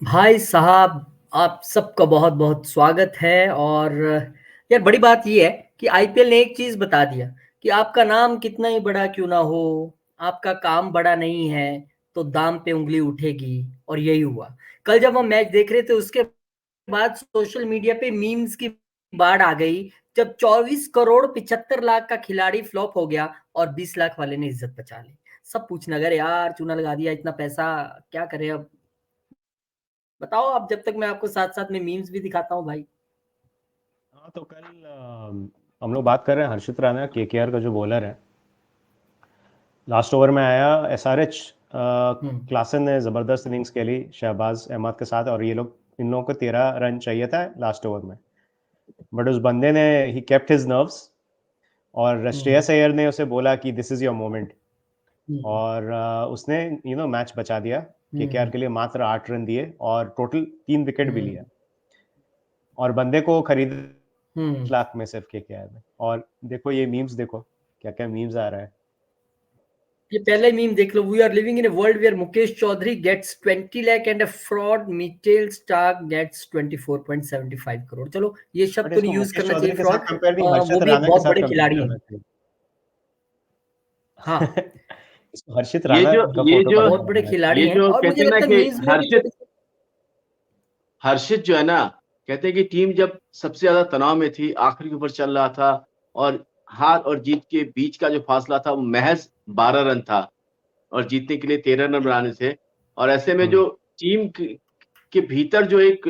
भाई साहब, आप सबका बहुत बहुत स्वागत है। और यार, बड़ी बात ये है कि आईपीएल ने एक चीज बता दिया कि आपका नाम कितना ही बड़ा क्यों ना हो, आपका काम बड़ा नहीं है तो दाम पे उंगली उठेगी। और यही हुआ। कल जब हम मैच देख रहे थे, उसके बाद सोशल मीडिया पे मीम्स की बाढ़ आ गई। जब 24 करोड़ 75 लाख का खिलाड़ी फ्लॉप हो गया और 20 लाख वाले ने इज्जत बचा ली। सब पूछने लगे, यार चूना लगा दिया, इतना पैसा क्या करें अब। बताओ आप, जब तक मैं आपको साथ साथ में मीम्स भी दिखाता हूँ भाई। हाँ तो कल हम लोग बात कर रहे हैं हर्षित राणा केकेआर का जो बॉलर है। लास्ट ओवर में आया एसआरएच। हम्म। क्लासन ने ज़बरदस्त इनिंग्स खेली शहबाज अहमद के साथ, और ये लोग इन लोगों को 13 रन चाहिए था लास्ट ओवर में। बट उस बंदे ने ही केप्ट हिज नर्व्स, और हम्म। श्रेयस अय्यर ने उसे बोला कि दिस इज़ योर मोमेंट। हम्म। और उसने मैच बचा दिया। केकेआर हम्म। के लिए मात्र 8 रन दिए और टोटल 3 विकेट भी लिया। हम्म। और बंदे को खरीद हम्म। लाख में सिर्फ केकेआर में। और देखो ये मीम्स, देखो क्या क्या मीम्स आ रहा है। ये पहले मीम देख लो। We are living in a world where Mukesh Chaudhary gets 20 lakh and a fraud Mitchell Starc gets 24.75 crore. चलो, ये शब्द बट तो नहीं इसको यूज मुकेश करना चौधरी चाहिए, के साथ फ्रॉड। कंपेयर नहीं, वो हर्षित भी एक राणा के बहुत साथ बड़े कंपेयर खिलाड़ी हैं। करना चाहिए। हाँ, इसको हर्षित ये राणा जो का ये फोटो जो बहुत बड़े बनाना खिलाड़ी ये हैं जो और मुझे कहते हैं ना लगता है कि मीम्स में भी हर्षित थोड़ी। हर्षित जो है ना, कहते हैं कि टीम जब सबसे ज्यादा तनाव में थी, आखिरी ओवर चल रहा था, और हार और जीत के बीच का जो फासला था वो महज 12 रन था, और जीतने के लिए 13 रन बनाने थे। और ऐसे में जो टीम के भीतर जो एक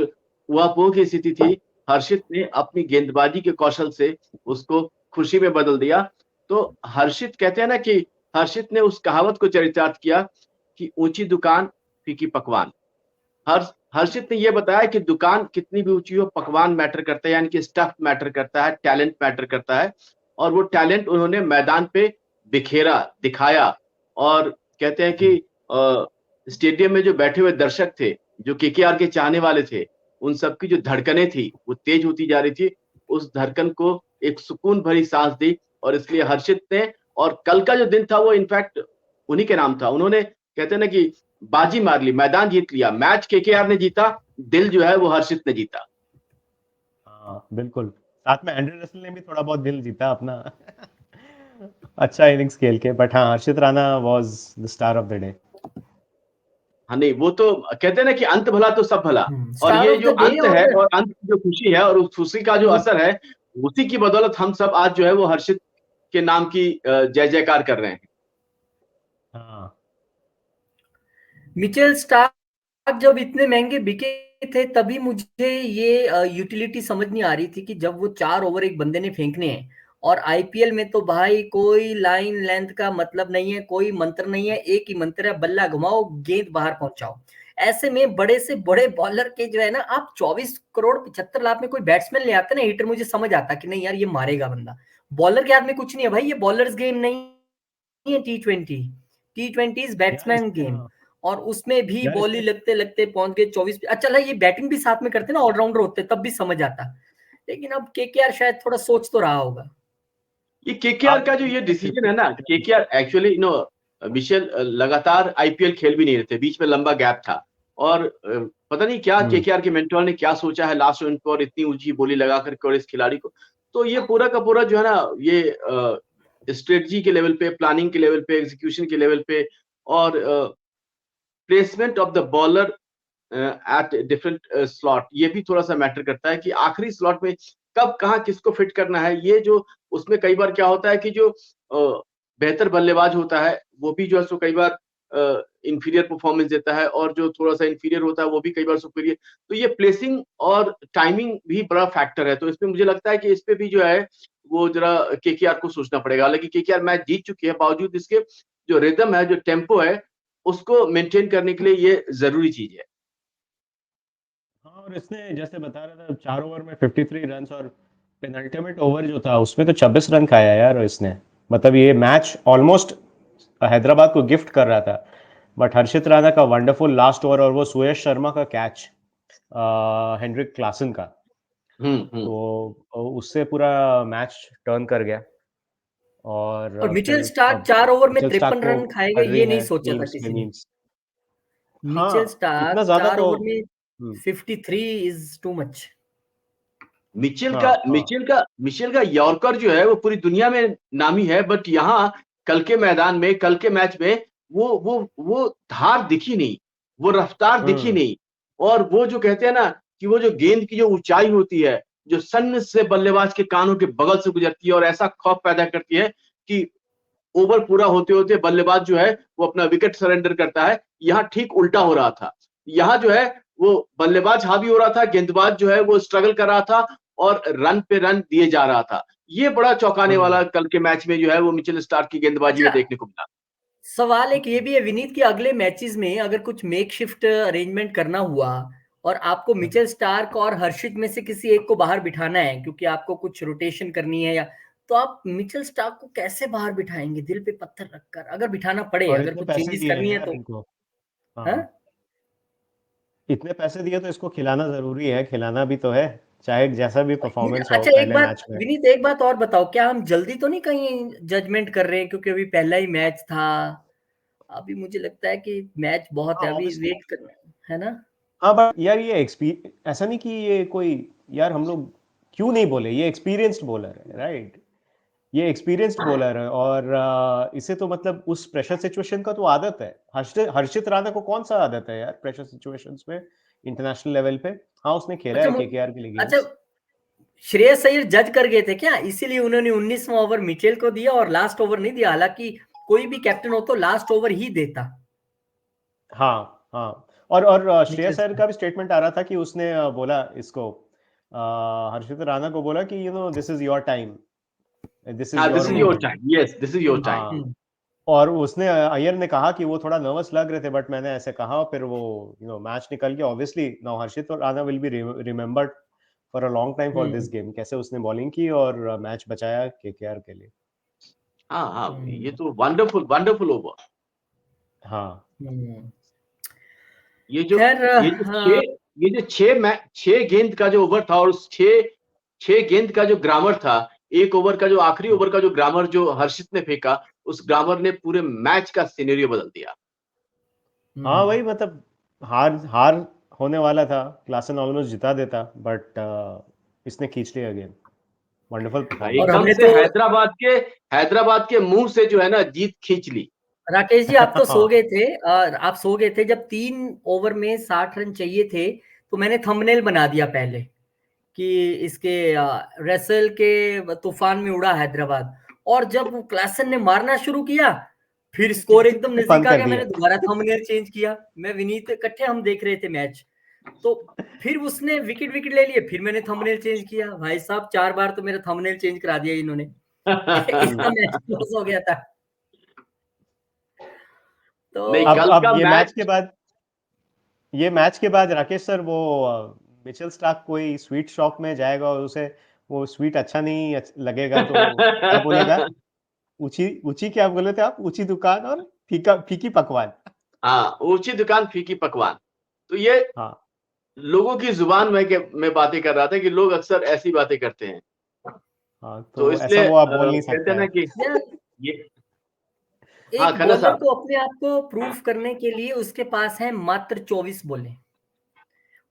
ऊहापोह की स्थिति थी, हर्षित ने अपनी गेंदबाजी के कौशल से उसको खुशी में बदल दिया। तो हर्षित कहते हैं ना कि हर्षित ने उस कहावत को चरितार्थ किया कि ऊंची दुकान फीकी पकवान। हर्षित ने यह बताया कि दुकान कितनी भी ऊंची हो, पकवान मैटर करता है, यानी कि स्टफ मैटर करता है, टैलेंट मैटर करता है। और वो टैलेंट उन्होंने मैदान पे बिखेरा, दिखाया। और कहते हैं कि स्टेडियम में जो बैठे हुए दर्शक थे, जो केकेआर के चाहने वाले थे, उन सबकी जो धड़कनें थी वो तेज होती जा रही थी। उस धड़कन को एक सुकून भरी सांस दी। और इसलिए हर्षित ने, और कल का जो दिन था वो इनफैक्ट उन्हीं के नाम था। उन्होंने, कहते हैं ना कि बाजी मार ली, मैदान जीत लिया। मैच केकेआर ने जीता, दिल जो है वो हर्षित ने जीता। हाँ बिल्कुल। साथ में एंड्रे रसल ने भी थोड़ा बहुत दिल जीता अपना। अच्छा इनिंग्स खेल के। बट हाँ, Harshit Rana was the star of the day. हाँ, नहीं वो तो कहते हैं ना कि अंत भला तो सब भला। और स्टार ये ऑफ जो द डे। अंत है और और अंत की जो खुशी है और उस खुशी का जो मु- असर है, उसी की बदौलत हम सब आज जो है वो हर्षित के नाम की जय जयकार कर रहे हैं। हाँ मिचेल स्टार्क जब इतने महंगे बिके थे, तभी मुझे ये यूटिलिटी समझ नहीं आ रही थी कि जब वो 4 ओवर एक बंदे ने फेंकने हैं। और आईपीएल में तो भाई कोई लाइन लेंथ का मतलब नहीं है, कोई मंत्र नहीं है, एक ही मंत्र है, बल्ला घुमाओ गेंद बाहर पहुंचाओ। ऐसे में बड़े से बड़े बॉलर के जो है ना, आप 24 करोड़ 75 लाख में कोई बैट्समैन ले आते ना हिटर, मुझे समझ आता कि नहीं यार, ये मारेगा बंदा। बॉलर के हाथ में कुछ नहीं है भाई, ये बॉलर्स गेम नहीं है। टी ट्वेंटी इज यार बैट्समैन इसमें गेम। और उसमें भी यार बॉली इसमें लगते लगते पहुंच गए 24 पे। अच्छा, ये बैटिंग भी साथ में करते ना, ऑलराउंडर होते, तब भी समझ आता। लेकिन अब केकेआर शायद थोड़ा सोच तो रहा होगा। ये केकेआर आप का जो ये डिसीजन है ना, केकेआर एक्चुअली विशेल लगातार आईपीएल खेल भी नहीं रहे थे, बीच में लंबा गैप था। और पता नहीं क्या केकेआर के मेंटोर ने क्या सोचा है लास्ट रन पर इतनी ऊंची बोली लगा करके और इस खिलाड़ी को। तो ये पूरा का पूरा जो है ना, ये स्ट्रेटजी के लेवल पे, प्लानिंग के लेवल पे, एग्जीक्यूशन के लेवल पे, और placement of the bowler at different slot, ये भी थोड़ा सा मैटर करता है कि आखिरी स्लॉट में कब कहाँ किसको फिट करना है। ये जो उसमें कई बार क्या होता है कि जो बेहतर बल्लेबाज होता है वो भी जो है सो कई बार इंफीरियर परफॉर्मेंस देता है, और जो थोड़ा सा इंफीरियर होता है वो भी कई बार सुपीरियर। तो ये प्लेसिंग और टाइमिंग भी बड़ा फैक्टर है। तो इसमें मुझे लगता है कि इस पे भी जो है वो जरा केकेआर को सोचना पड़ेगा। हालांकि केकेआर मैच जीत चुकी है, बावजूद इसके जो रिदम है, जो टेम्पो है, उसको मेंटेन करने के लिए ये जरूरी चीज है। हाँ, और इसने जैसे बता रहा था 4 ओवर में 53 रन, और पेनल्टीमेट ओवर जो था उसमें तो 26 रन खाया यार इसने। मतलब ये मैच ऑलमोस्ट हैदराबाद को गिफ्ट कर रहा था। बट हर्षित राणा का वंडरफुल लास्ट ओवर, और वो सुयश शर्मा का कैच हेनरिक क्लासन का, हम्म। तो उससे पूरा मैच टर्न कर गया। और और मिचेल फिर स्टार्क अब 4 ओवर में मिचेल स्टार्क 53 को रन खाएगा, पड़ रही ये नहीं है सोचा था मीम्स पे किसी ने। मीम्स। मिचेल हाँ, स्टार्क इतना ज्यादा चार तो ओवर में 53 इज टू मच। मिचेल का यॉर्कर जो है वो पूरी दुनिया में नामी है, बट यहाँ कल के मैदान में, कल के मैच में वो धार दिखी नहीं, वो रफ्तार दिखी नहीं, और वो जो कहते हैं ना कि वो जो गेंद की जो ऊंचाई होती है, जो सन्न से बल्लेबाज के कानों के बगल से गुजरती है और ऐसा खौफ पैदा करती है कि ओवर पूरा होते होते बल्लेबाज जो है वो अपना विकेट सरेंडर करता है। यहाँ ठीक उल्टा हो रहा था, यहाँ जो है वो बल्लेबाज हावी हो रहा था, गेंदबाज जो है वो स्ट्रगल कर रहा था और रन पे रन दिए जा रहा था। ये बड़ा चौंकाने वाला कल के मैच में जो है वो मिचेल स्टार्क की गेंदबाजी में देखने को मिला। सवाल एक ये भी है विनीत कि अगले मैचेस में अगर कुछ मेकशिफ्ट अरेंजमेंट करना हुआ और आपको मिचेल स्टार्क और हर्षित में से किसी एक को बाहर बिठाना है, क्योंकि आपको कुछ रोटेशन करनी है, या तो आप मिचेल स्टार्क को कैसे बाहर बिठाएंगे दिल पे पत्थर रखकर, अगर बिठाना पड़े, अगर कुछ चेंजेस करनी है तो? इतने पैसे दिए तो इसको खिलाना जरूरी है, खिलाना भी तो है, चाहे जैसा भी परफॉर्मेंस हो। अच्छा, एक बात विनीत, एक बात और बताओ, क्या हम जल्दी तो नहीं कहीं जजमेंट कर रहे हैं, क्योंकि अभी पहला ही मैच था, अभी मुझे लगता है कि मैच बहुत है, अभी वेट करना है ना। हाँ बट यार ये ऐसा नहीं कि ये कोई, यार हम लोग क्यों नहीं बोले, ये एक्सपीरियंस्ड बॉलर है, राइट, ये एक्सपीरियंस्ड बॉलर है, और इसे तो मतलब उस प्रेशर सिचुएशन का तो आदत है। हर्षित राणा को कौन सा आदत है यार प्रेशर सिचुएशंस में इंटरनेशनल लेवल पे? हाँ उसने खेला है केकेआर के लिए। अच्छा, श्रेयस अय्यर जज कर गए थे क्या, इसीलिए उन्होंने 19वां ओवर मिचेल को दिया और लास्ट ओवर नहीं दिया? हालांकि कोई भी कैप्टन हो तो लास्ट ओवर ही देता। हाँ हाँ, और श्रेयस अय्यर का भी स्टेटमेंट आ रहा था कि उसने बोला इसको, हर्षित राणा को बोला कि this is your time, this is your time, yes this is your time. और उसने, अय्यर ने कहा कि वो थोड़ा नर्वस लग रहे थे, बट मैंने ऐसे कहा, फिर वो मैच निकल गया। Obviously now Harshit Rana will be remembered for a long time for this game, कैसे उसने बॉलिंग की और मैच बचाया केकेआर के लिए। हाँ, ये तो वंडरफुल ओवर। हाँ, ये जो 6 गेंद का जो ओवर था, और उस 6 गेंद का जो ग्रामर था, एक ओवर का जो आखिरी ओवर का जो ग्रामर जो हर्षित ने फेंका, उस ग्रामर ने पूरे मैच का सिनेरियो बदल दिया। हाँ वही, मतलब हार होने वाला था, क्लासन ऑलमोस्ट जिता देता, बट इसने खींच लिया गेम। Wonderful performance. एकदम से हैदराबाद के मुंह से जो है ना जीत खींच ली। राकेश जी, आप तो सो गए थे, आप सो गए थे जब 3 ओवर में 60 रन चाहिए थे, तो मैंने थंबनेल बना दिया पहले कि इसके रसेल के तूफान में उड़ा हैदराबाद, और जब क्लासन ने मारना शुरू किया फिर स्कोर एकदम नजदीक आ गया, मैंने दोबारा थंबनेल चेंज किया। मैं विनीत इकट्ठे हम देख रहे थे मैच, तो फिर उसने विकेट ले लिए, फिर मैंने थंबनेल चेंज किया। भाई साहब 4 बार तो मेरा थंबनेल चेंज करा दिया इन्होंने। इसका मैच क्लोज हो गया था। तो अब ये मैच के बाद राकेश सर, वो मिचेल स्टार्क कोई स्वीट शॉप में जाएगा और उसे वो स्वीट अच्छा नहीं लगेगा तो क्या बोलेगा? ऊंची क्या बोले थे आप? ऊंची दुकान और फीकी पकवान। हाँ, ऊंची दुकान फीकी पकवान। तो ये लोगों की जुबान में बातें कर रहा था कि लोग अक्सर ऐसी बातें करते हैं। तो इसलिए वो आप बोल नहीं सकते हैं ना कि ये एक बॉलर को अपने आप को प्रूव करने के लिए उसके पास है मात्र 24 बॉलें।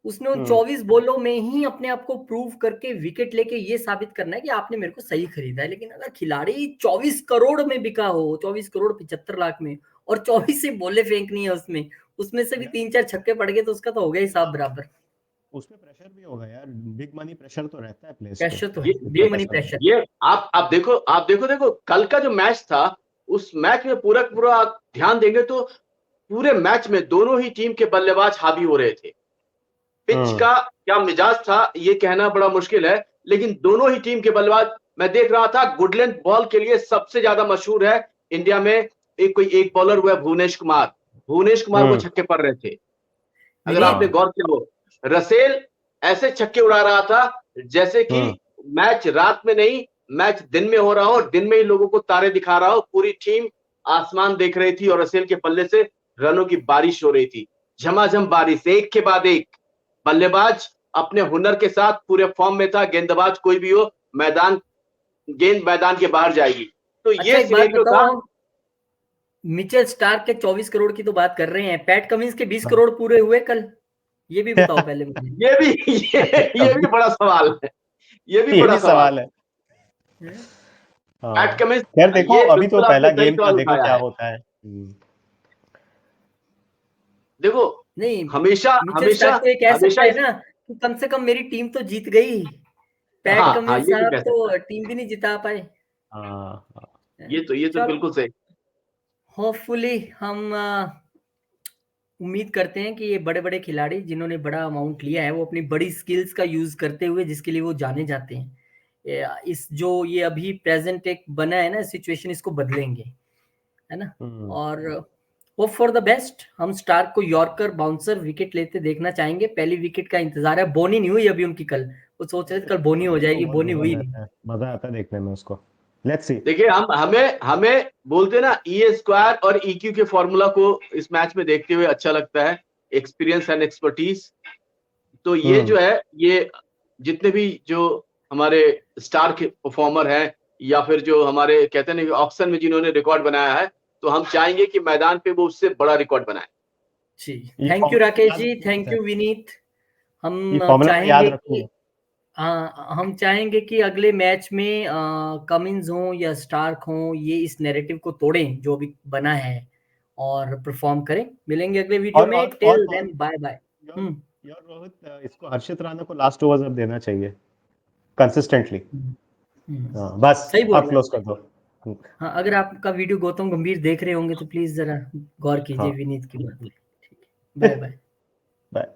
उसने उन 24 बॉलों में ही अपने आप को प्रूव करके विकेट लेके ये साबित करना है कि आपने मेरे को सही खरीदा है। लेकिन अगर खिलाड़ी 24 करोड़ में बिका हो, 24 करोड़ 75 लाख में, और 24 से बॉलें फेंकनी है उसमें से भी 3-4 छक्के पड़ गए, तो उसका तो हो गया हिसाब बराबर। उसमें प्रेशर भी होगा यार, बिग मनी प्रेशर तो रहता है प्लेस प्रेशर तो है, बिग मनी प्रेशर। ये आप देखो कल का जो मैच था, उस मैच में पूरा ध्यान देंगे तो पूरे मैच में दोनों ही टीम के बल्लेबाज हावी हो रहे थे। पिच का क्या मिजाज था ये कहना बड़ा मुश्किल है, लेकिन दोनों ही टीम के बल्लेबाज, मैं देख रहा था गुडलैंड बॉल के लिए सबसे ज्यादा मशहूर है इंडिया में एक बॉलर हुआ भुवनेश कुमार को छक्के पड़ रहे थे। अगर आपने गौर किया हो, रसेल ऐसे छक्के उड़ा रहा था जैसे कि मैच रात में नहीं, मैच दिन में हो रहा हो, दिन में ही लोगों को तारे दिखा रहा हो। पूरी टीम आसमान देख रही थी और रसेल के पल्ले से रनों की बारिश हो रही थी, झमाझम बारिश, एक के बाद एक। बल्लेबाज अपने हुनर के साथ पूरे फॉर्म में था, गेंदबाज कोई भी हो, गेंद मैदान के बाहर जाएगी। तो ये सिनेरियो था। मिचेल स्टार्क के 24 करोड़ की तो बात कर रहे हैं, पैट कमिंस के 20 करोड़ पूरे हुए कल, ये भी बताओ पहले मुझे। ये भी बड़ा सवाल है, ये भी ये बड़ा भी सवाल है। हैं? हाँ, पैट कमिंस, खैर देखो ये अभी तो बिल्कुल पहला आपने सही गेम था, सवाल देखो उठाया क्या है। होता है। देखो नहीं, हमेशा मिचेल हमेशा स्टार्क तो ये कह सकता हमेशा है ना कि कम से कम मेरी टीम तो जीत गई। पैट हाँ हाँ, कमिंस ये तो साहब कह सकता तो है, टीम भी नहीं जिता पाए। हाँ हाँ। ये तो चलो, बिल्कुल सही। होपफुली हम उम्मीद करते हैं कि ये बड़े-बड़े खिलाड़ी जिन्होंने बड़ा अमाउंट लिया है, वो अपनी बड़ी स्किल्स का यूज़ करते हुए जिसके लिए वो जाने जाते हैं, इस जो ये अभी प्रेज़ेंट एक बना है ना सिचुएशन, इसको बदलेंगे, है ना? और होप फॉर द बेस्ट। हम स्टार्क को यॉर्कर बाउंसर विकेट लेते देखना चाहेंगे। पहली विकेट का इंतज़ार है। बोनी नहीं हुई अभी उनकी कल। वो सोच रहे थे कल बोनी हो जाएगी, बोनी हुई नहीं। मजा आता है देखने में उसको। Let's see. देखिए हमें बोलते ना E² और EQ के फॉर्मूला को इस मैच में देखते हुए अच्छा लगता है, एक्सपीरियंस एंड एक्सपर्टीज। तो ये जो है, ये जितने भी जो हमारे स्टार के परफॉर्मर हैं, या फिर जो हमारे कहते हैं ना ऑक्शन में जिन्होंने रिकॉर्ड बनाया है, तो हम चाहेंगे कि मैदान पे वो उससे बड़ा रिकॉर्ड बनाए। जी, ये थैंक यू फॉर्मूला राकेश याद जी, रखूंगा थैंक सर। यू विनीत। ये हम फॉर्मूला मैं याद चाहेंगे रखूंगा। कि हम चाहेंगे कि अगले मैच में कमिंस हो या स्टार्क हो, ये इस नैरेटिव को तोड़ें जो अभी बना है और परफॉर्म करें। मिलेंगे अगले वीडियो में। Till then bye bye. यार रोहित, इसको हर्षित राणा को लास्ट ओवर्स अब देना चाहिए कंसिस्टेंटली। हाँ बस सही बोल अब रहे क्लोज हैं। कर दो। हाँ, अगर आपका वीडियो गौतम गंभीर देख रहे होंगे तो प्लीज जरा गौर कीजिए हाँ विनीत की बात पे। ठीक है, बाय बाय। बाय।